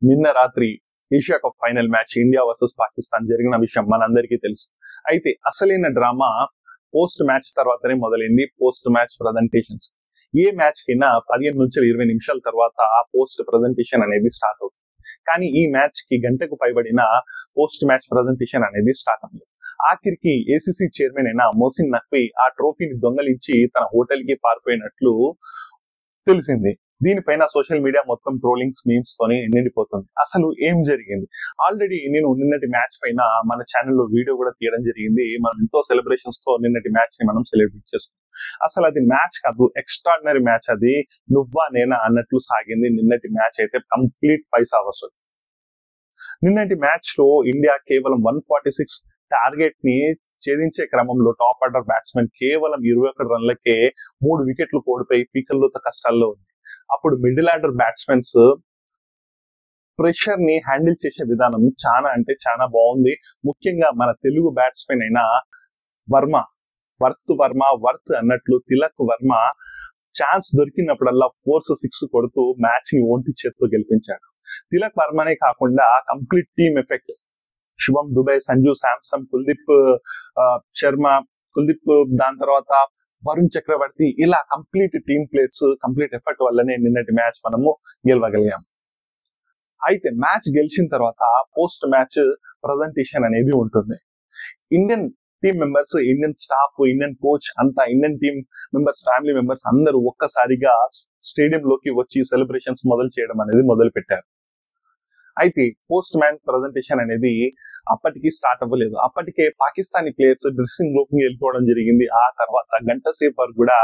నిన్న రాత్రి Asia cup final match India versus Pakistan జరిగిన విషయం మనందరికీ తెలుసు. అయితే అసలైన డ్రామా పోస్ట్ మ్యాచ్ తర్వాతనే మొదలైంది. Post match presentations. ఏ మ్యాచ్ అయినా 15 నుంచి 20 నిమిషాల తర్వాత పోస్ట్ ప్రజెంటేషన్ అనేది స్టార్ట్ అవుతుంది. కానీ ఈ మ్యాచ్ కి గంటకు పైబడిన పోస్ట్ మ్యాచ్ ప్రజెంటేషన్ అనేది స్టార్ట్ అవ్వలేదు. ఆఖరికి ఏసీసీ చైర్మన్ అయిన మోసిన్ నఖ్వీ ఆ ట్రోఫీని దొంగలించి తన హోటల్ కి పారిపోయినట్లు తెలిసింది. దీనిపైన సోషల్ మీడియా మొత్తం ట్రోలింగ్స్, మీమ్స్ తోనే నిండిపోతుంది. అసలు ఏం జరిగింది? ఆల్రెడీ నేను నిన్నటి మ్యాచ్ పైన మన ఛానల్లో వీడియో కూడా తీయడం జరిగింది. మనం ఎంతో సెలబ్రేషన్స్ తో నిన్నటి మ్యాచ్ ని మనం సెలబ్రేట్ చేసుకున్నాం. అసలు అది మ్యాచ్ కాదు, ఎక్స్ట్రాడినరీ మ్యాచ్. అది నువ్వా నేనా అన్నట్లు సాగింది నిన్నటి మ్యాచ్. అయితే కంప్లీట్ పైసా వసూలు. నిన్నటి మ్యాచ్ లో ఇండియా కేవలం 146 టార్గెట్ ని ఛేదించే క్రమంలో టాప్ ఆర్డర్ బ్యాట్స్మెన్ కేవలం 21 రన్లకే 3 వికెట్లు కోల్పోయి పీకల్లో కష్టాల్లో ఉంది. అప్పుడు మిడిల్ ఆర్డర్ బ్యాట్స్మెన్స్ ప్రెషర్ ని హ్యాండిల్ చేసే విధానం చాలా అంటే చాలా బాగుంది. ముఖ్యంగా మన తెలుగు బ్యాట్స్మెన్ అయిన వర్త్ అన్నట్లు తిలక్ వర్మ ఛాన్స్ దొరికినప్పుడల్లా 4, 6 కొడుతూ మ్యాచ్ ని ఒంటి చేత్తో గెలిపించాడు. తిలక్ వర్మనే కాకుండా కంప్లీట్ టీమ్ ఎఫెక్ట్ శుభం దుబే, సంజు శాంసన్, కుల్దీప్ శర్మ, దాని తర్వాత వరుణ్ చక్రవర్తి, ఇలా complete team players complete effort వల్లనే నిన్నటి మ్యాచ్ మనము గెలవగలిగాం. అయితే మ్యాచ్ గెలిచిన తర్వాత పోస్ట్ మ్యాచ్ ప్రజెంటేషన్ అనేది ఉంటుంది. Indian team members, Indian staff, Indian coach అంతా, Indian team members, family members అందరూ ఒక్కసారిగా స్టేడియం లోకి వచ్చి సెలబ్రేషన్స్ మొదలు చేయడం అనేది మొదలు పెట్టారు. అయితే పోస్ట్ మ్యాచ్ ప్రజెంటేషన్ అనేది అప్పటికి స్టార్ట్ అవ్వలేదు. అప్పటికే పాకిస్తానీ ప్లేయర్స్ డ్రెస్సింగ్ రూమ్ కి వెళ్ళిపోవడం జరిగింది. ఆ తర్వాత గంట సేపు వరకు కూడా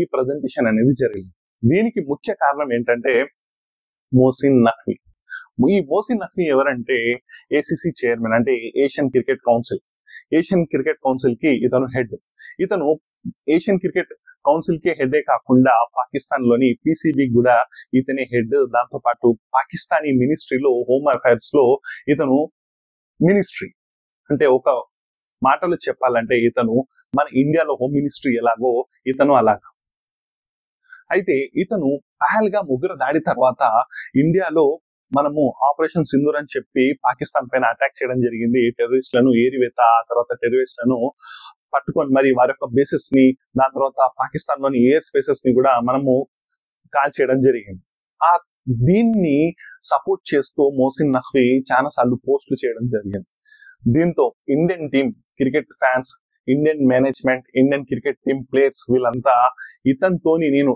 ఈ ప్రజెంటేషన్ అనేది జరిగింది. దీనికి ముఖ్య కారణం ఏంటంటే మోసిన్ నఖ్వీ. ఈ మోసిన్ నఖ్వీ ఎవరంటే ఏసీసీ చైర్మన్, అంటే Asian cricket council. Asian cricket council కి ఇతను హెడ్. ఇతను ఏషియన్ క్రికెట్ కౌన్సిల్ కి హెడ్ కాకుండా పాకిస్తాన్ లోని పీసీబీ కూడా ఇతనే హెడ్. దాంతో పాటు పాకిస్తానీ మినిస్ట్రీలో, హోమ్ అఫైర్స్ లో ఇతను మినిస్ట్రీ, అంటే ఒక మాటలో చెప్పాలంటే ఇతను మన ఇండియాలో హోమ్ మినిస్ట్రీ ఎలాగో ఇతను అలాగా. అయితే ఇతను పహల్గామ్ ఉగ్ర దాడి తర్వాత ఇండియాలో మనము ఆపరేషన్ సింధూర్ అని చెప్పి పాకిస్తాన్ పైన అటాక్ చేయడం జరిగింది. టెర్రరిస్టులను ఏరివేత, ఆ తర్వాత టెర్రరిస్టులను పట్టుకొని మరి వారి యొక్క బేసెస్ ని, దాని తర్వాత పాకిస్తాన్ లోని ఎయిర్ స్పేసెస్ ని కూడా మనము కాల్ చేయడం జరిగింది. దీన్ని సపోర్ట్ చేస్తూ మోసిన్ నఖ్వీ చాలా సార్లు పోస్టులు చేయడం జరిగింది. దీంతో Indian team cricket fans, Indian management, Indian cricket team players వీళ్ళంతా ఇతనితోని నేను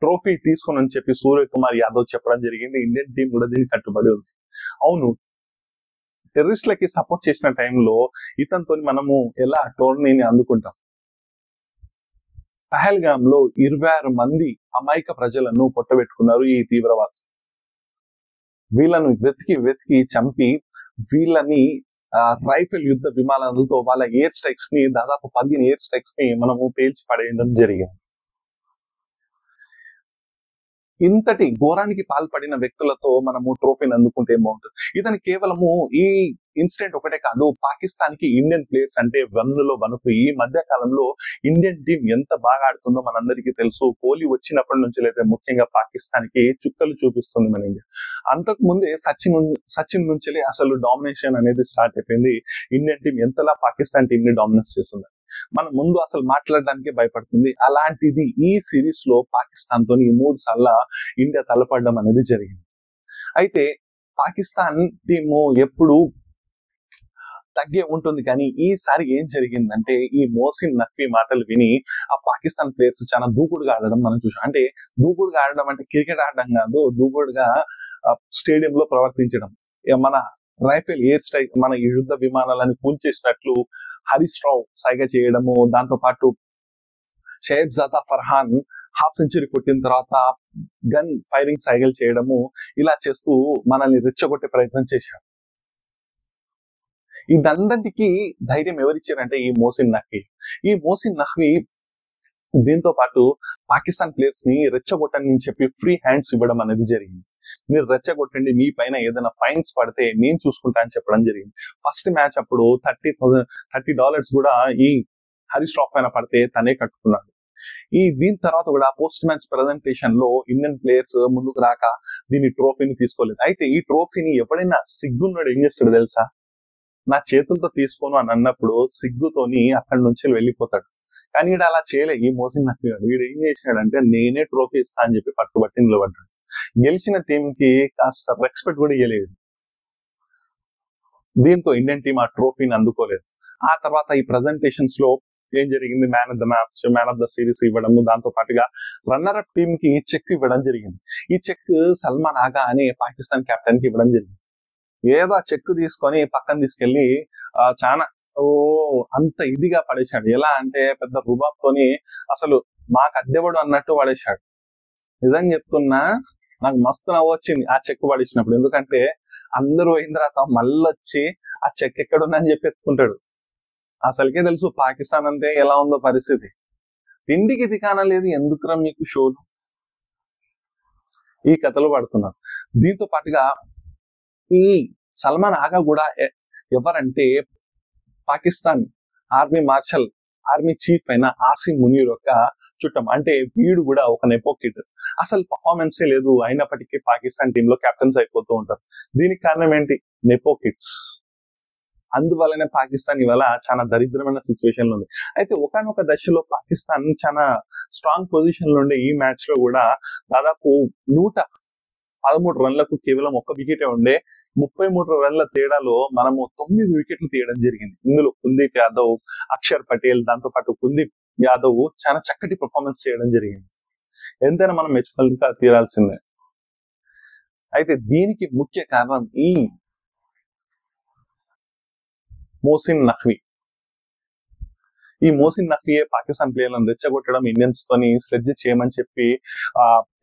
ట్రోఫీ తీసుకుని చెప్పి సూర్యకుమార్ యాదవ్ చెప్పడం జరిగింది. ఇండియన్ టీం కూడా దీనికి కట్టుబడి ఉంది. అవును, టెర్రరిస్టులకి సపోర్ట్ చేసిన టైంలో ఇతనితో మనము ఎలా టోర్నీని అందుకుంటాం? పహల్గామ్ లో 26 మంది అమాయక ప్రజలను పొట్టబెట్టుకున్నారు ఈ తీవ్రవాదులు. వీళ్ళను వెతికి చంపి వీళ్ళని రైఫిల్ యుద్ధ విమానాలతో వాళ్ళ ఎయిర్ స్ట్రైక్స్ ని, దాదాపు 15 ఎయిర్ స్ట్రైక్స్ ని మనము పేల్చి పడేయడం జరిగింది. ఇంతటి ఘోరానికి పాల్పడిన వ్యక్తులతో మనము ట్రోఫీని అందుకుంటే ఏమవుతుంది? ఇతను కేవలము ఈ ఇన్సిడెంట్ ఒకటే కాదు, పాకిస్తాన్ కి ఇండియన్ ప్లేయర్స్ అంటే వన్నులో వణుకు. ఈ మధ్య కాలంలో ఇండియన్ టీం ఎంత బాగా ఆడుతుందో మనందరికీ తెలుసు. కోహ్లీ వచ్చినప్పటి నుంచి అయితే ముఖ్యంగా పాకిస్తాన్ కి చుక్కలు చూపిస్తుంది మన ఇండియా. అంతకు ముందే సచిన్ నుంచి అసలు డామినేషన్ అనేది స్టార్ట్ అయిపోయింది. ఇండియన్ టీం ఎంతలా పాకిస్తాన్ టీం ని డామినేట్ చేస్తుంది, మన ముందు అసలు మాట్లాడడానికి భయపడుతుంది. అలాంటిది ఈ సిరీస్ లో పాకిస్తాన్ తోని 3 సార్లు ఇండియా తలపడడం అనేది జరిగింది. అయితే పాకిస్తాన్ టీము ఎప్పుడు తగ్గే ఉంటుంది, కానీ ఈసారి ఏం జరిగిందంటే ఈ మోసిన్ నఖ్వీ మాటలు విని ఆ పాకిస్తాన్ ప్లేయర్స్ చాలా దూకుడుగా ఆడడం మనం చూసాం. అంటే దూకుడుగా ఆడడం అంటే క్రికెట్ ఆడడం కాదు, దూకుడుగా స్టేడియంలో ప్రవర్తించడం. మన రైఫిల్ ఎయిర్ స్ట్రైక్, మన యుద్ధ విమానాలను కూల్చేసినట్లు హరీష్ రావు సైగ చేయడము, దాంతో పాటు షేబ్ జాదా ఫర్హాన్ హాఫ్ సెంచరీ కొట్టిన తర్వాత గన్ ఫైరింగ్ సైగలు చేయడము, ఇలా చేస్తూ మనల్ని రెచ్చగొట్టే ప్రయత్నం చేశారు. ఇదందరికీ ధైర్యం ఎవరిచ్చారంటే ఈ మోసిన్ నఖ్వీ. ఈ మోసిన్ నఖ్వీ దీంతో పాటు పాకిస్తాన్ ప్లేయర్స్ ని రెచ్చగొట్టని చెప్పి ఫ్రీ హ్యాండ్స్ ఇవ్వడం అనేది జరిగింది. మీరు రెచ్చగొట్టండి, మీ పైన ఏదైనా ఫైన్స్ పడితే నేను చూసుకుంటా అని చెప్పడం జరిగింది. ఫస్ట్ మ్యాచ్ అప్పుడు $30 కూడా ఈ హరీష్ రావు పైన పడితే తనే కట్టుకున్నాడు. దీని తర్వాత కూడా పోస్ట్ మ్యాచ్ ప్రెజెంటేషన్ లో ఇండియన్ ప్లేయర్స్ ముందుకు రాక దీని ట్రోఫీని తీసుకోలేదు. అయితే ఈ ట్రోఫీని ఎవడైనా సిగ్గున్నాడు ఏం చేస్తాడు తెలుసా? నా చేతులతో తీసుకోను అని అన్నప్పుడు సిగ్గుతోని అక్కడి నుంచి వెళ్ళిపోతాడు. కానీ వీడు అలా చేయలే. ఈ మోసిన్ నక్వీ వీడు ఏం చేసినాడంటే నేనే ట్రోఫీ ఇస్తా అని చెప్పి పట్టుబట్టి నిలబడ్డాడు. గెలిచిన టీం కి కాస్త రెస్పెక్ట్ కూడా ఇవ్వలేదు. దీంతో ఇండియన్ టీం ఆ ట్రోఫీని అందుకోలేదు. ఆ తర్వాత ఈ ప్రెజెంటేషన్స్ లో ఏం జరిగింది? Man of the match, man of the series ఇవ్వడము, దాంతో పాటుగా రన్నర్ అప్ టీమ్ కి చెక్ ఇవ్వడం జరిగింది. ఈ చెక్ సల్మాన్ ఆగా అనే పాకిస్తాన్ కెప్టెన్ కి ఇవ్వడం జరిగింది. ఏదో ఆ చెక్ తీసుకొని పక్కన తీసుకెళ్లి చాలా అంత ఇదిగా పడేశాడు. ఎలా అంటే పెద్ద రుబాబ్తోని అసలు మాకు అద్దెవడు అన్నట్టు పడేశాడు. నిజంగా చెప్తున్నా, నాకు మస్తు నవ్వు వచ్చింది ఆ చెక్ పడేసినప్పుడు. ఎందుకంటే అందరూ అయిన తర్వాత మళ్ళీ వచ్చి ఆ చెక్ ఎక్కడుందని చెప్పి ఎత్తుకుంటాడు. అసలుకే తెలుసు పాకిస్తాన్ అంటే ఎలా ఉందో పరిస్థితి. తిండికి దికానా లేదు, ఎందుకురా మీకు షోలు, ఈ కథలు పడుతున్నారు. దీంతో పాటుగా ఈ సల్మాన్ ఆగా కూడా ఎవరంటే Pakistan army marshal, army chief అయిన ఆసిమ్ మునీర్ యొక్క చుట్టం. అంటే వీడు కూడా ఒక నెపోకిడ్. అసలు పర్ఫార్మెన్సే లేదు, అయినప్పటికీ పాకిస్తాన్ టీంలో కెప్టెన్స్ అయిపోతూ ఉంటారు. దీనికి కారణం ఏంటి? నెపోకిడ్స్. అందువల్లనే పాకిస్తాన్ ఇవాళ చాలా దరిద్రమైన సిచ్యువేషన్ లో ఉంది. అయితే ఒకనొక దశలో పాకిస్తాన్ చాలా స్ట్రాంగ్ పొజిషన్ లో ఉండే ఈ మ్యాచ్ లో కూడా దాదాపు 113 రన్లకు కేవలం 1 వికెటే ఉండే 33 రన్ల తేడాలో మనము 9 వికెట్లు తీయడం జరిగింది. ఇందులో కుల్దీప్ యాదవ్, అక్షర్ పటేల్, దాంతో పాటు కుల్దీప్ యాదవ్ చాలా చక్కటి పర్ఫార్మెన్స్ చేయడం జరిగింది. ఎంతైనా మనం మెచ్చుకోలేక తీరాల్సిందే. అయితే దీనికి ముఖ్య కారణం ఈ మోసిన్ నఖ్వీ. ఈ మోసిన్ నఖ్వీ పాకిస్తాన్ ప్లేయర్లను రెచ్చగొట్టడం, ఇండియన్స్ తోని స్లెడ్జ్ చేయమని చెప్పి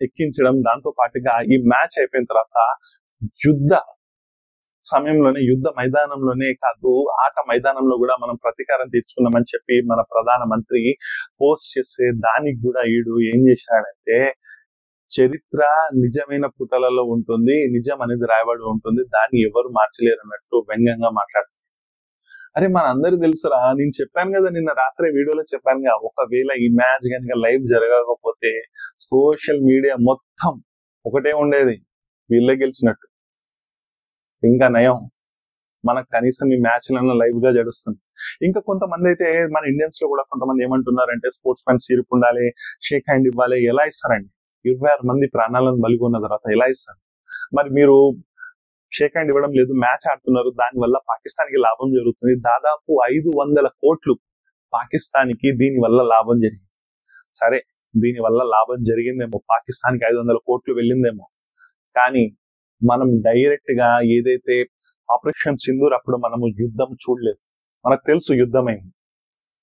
ఎక్కించడం, దాంతో పాటుగా ఈ మ్యాచ్ అయిపోయిన తర్వాత యుద్ధ సమయంలోనే, యుద్ధ మైదానంలోనే కాదు ఆట మైదానంలో కూడా మనం ప్రతీకారం తీర్చుకున్నామని చెప్పి మన ప్రధానమంత్రి పోస్ట్ చేసే దానికి కూడా ఈడు ఏం చేశాడంటే, చరిత్ర నిజమైన పుటలలో ఉంటుంది, నిజం అనేది రాయబడి ఉంటుంది, దాన్ని ఎవరు మార్చలేరు అన్నట్టు వ్యంగ్యంగా మాట్లాడుతుంది. అరే మనందరూ తెలుసురా, నేను చెప్పాను కదా నిన్న రాత్రి వీడియోలో చెప్పాను కదా, ఒకవేళ ఈ మ్యాచ్ కనుక లైవ్ జరగకపోతే సోషల్ మీడియా మొత్తం ఒకటే ఉండేది, వీళ్ళే గెలిచినట్టు. ఇంకా నయం మనకు కనీసం ఈ మ్యాచ్లను లైవ్ గా జడుస్తుంది. ఇంకా కొంతమంది అయితే మన ఇండియన్స్ లో కూడా కొంతమంది ఏమంటున్నారంటే స్పోర్ట్స్ మ్యాన్ చీరుపు ఉండాలి, షేక్ హ్యాండ్ ఇవ్వాలి. ఎలా ఇస్తారండి? 26 మంది ప్రాణాలను బలిగొన్న తర్వాత ఎలా ఇస్తారు? మరి మీరు షేక్ హ్యాండ్ ఇవ్వడం లేదు, మ్యాచ్ ఆడుతున్నారు, దానివల్ల పాకిస్తాన్ కి లాభం జరుగుతుంది. దాదాపు 500 కోట్లు పాకిస్తాన్ కి దీని వల్ల లాభం జరిగింది. సరే, దీని వల్ల లాభం జరిగిందేమో, పాకిస్తాన్ కి 500 కోట్లు వెళ్ళిందేమో, కానీ మనం డైరెక్ట్ గా ఏదైతే ఆపరేషన్ సింధూర్ అప్పుడు మనము యుద్ధం చూడలేదు. మనకు తెలుసు యుద్ధమైంది,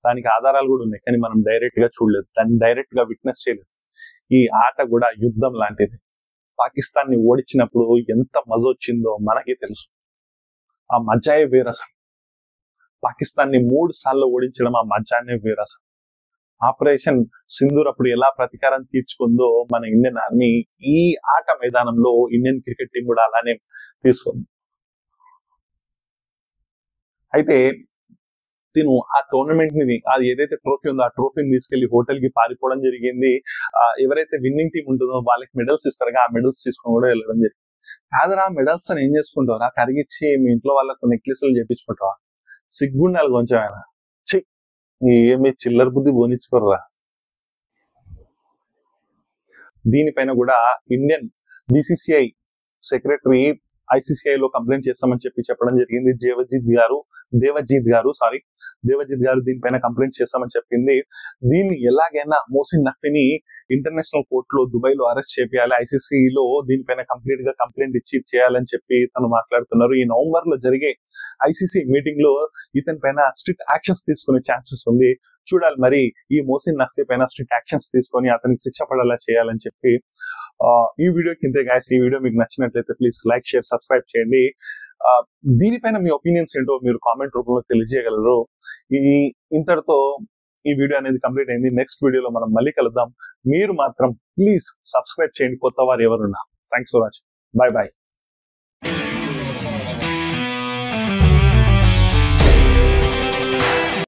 దానికి ఆధారాలు కూడా ఉన్నాయి, కానీ మనం డైరెక్ట్ గా చూడలేదు, దాన్ని డైరెక్ట్ గా విట్నెస్ చేయలేదు. ఈ ఆట కూడా యుద్ధం లాంటిది. పాకిస్తాన్ ని ఓడించినప్పుడు ఎంత మజా వచ్చిందో మనకి తెలుసు. ఆ మజాయే వేరసం. పాకిస్తాన్ ని 3 సార్లు ఓడించడం ఆ మజానే వేరసం. ఆపరేషన్ సింధూర్ అప్పుడు ఎలా ప్రతీకారం తీర్చుకుందో మన ఇండియన్ ఆర్మీ ఈ ఆట మైదానంలో ఇండియన్ క్రికెట్ టీం కూడా అలానే తీసుకుంది. అయితే తిను ఆ టోర్నమెంట్ ని, అది ఏదైతే ట్రోఫీ ఉందో ఆ ట్రోఫీని తీసుకెళ్లి హోటల్ కి పారిపోవడం జరిగింది. ఎవరైతే విన్నింగ్ టీం ఉంటుందో వాళ్ళకి మెడల్స్ ఇస్తారుగా, ఆ మెడల్స్ తీసుకొని కూడా వెళ్ళడం జరిగింది. కాదురా, మెడల్స్ అని ఏం చేసుకుంటారా? కరిగిచ్చి మీ ఇంట్లో వాళ్ళకు నెక్లెస్లు చేపించుకుంటావా? సిగ్గుండాలి కొంచెం. ఆయన ఏమి చిల్లర బుద్ధి పోనిచ్చుకోర్రా. దీనిపైన కూడా ఇండియన్ BCCI సెక్రటరీ ICCI లో కంప్లైంట్ చేస్తామని చెప్పడం జరిగింది. దేవజిత్ గారు దీనిపైన కంప్లైంట్ చేస్తామని చెప్పింది. దీన్ని ఎలాగైనా మోసిన్ నఖ్వీని ఇంటర్నేషనల్ కోర్టులో దుబాయ్ లో అరెస్ట్ చేయాలి, ICC లో దీనిపైన కంప్లైంట్ ఇచ్చి చేయాలని చెప్పి తను మాట్లాడుతున్నారు. ఈ నవంబర్ లో జరిగే ICC మీటింగ్ లో ఇతని పైన స్ట్రిక్ట్ యాక్షన్స్ తీసుకునే ఛాన్సెస్ ఉంది. చూడాలి మరి ఈ మోసిన్ నఖ్వీ పైన స్ట్రిక్ట్ యాక్షన్స్ తీసుకొని అతనికి శిక్ష పడేలా చేయాలని చెప్పి. ఈ వీడియోకి ఇంతే గాయ్స్. ఈ వీడియో మీకు నచ్చినట్లయితే ప్లీజ్ లైక్, షేర్, సబ్స్క్రైబ్ చేయండి. దీనిపైన మీ ఒపీనియన్స్ ఏంటో మీరు కామెంట్ రూపంలో తెలియజేయగలరు. ఇంతటితో ఈ వీడియో అనేది కంప్లీట్ అయింది. నెక్స్ట్ వీడియోలో మనం మళ్ళీ కలుద్దాం. మీరు మాత్రం ప్లీజ్ సబ్స్క్రైబ్ చేయండి, కొత్త వారు ఎవరున్నా. Thanks for watching. బై.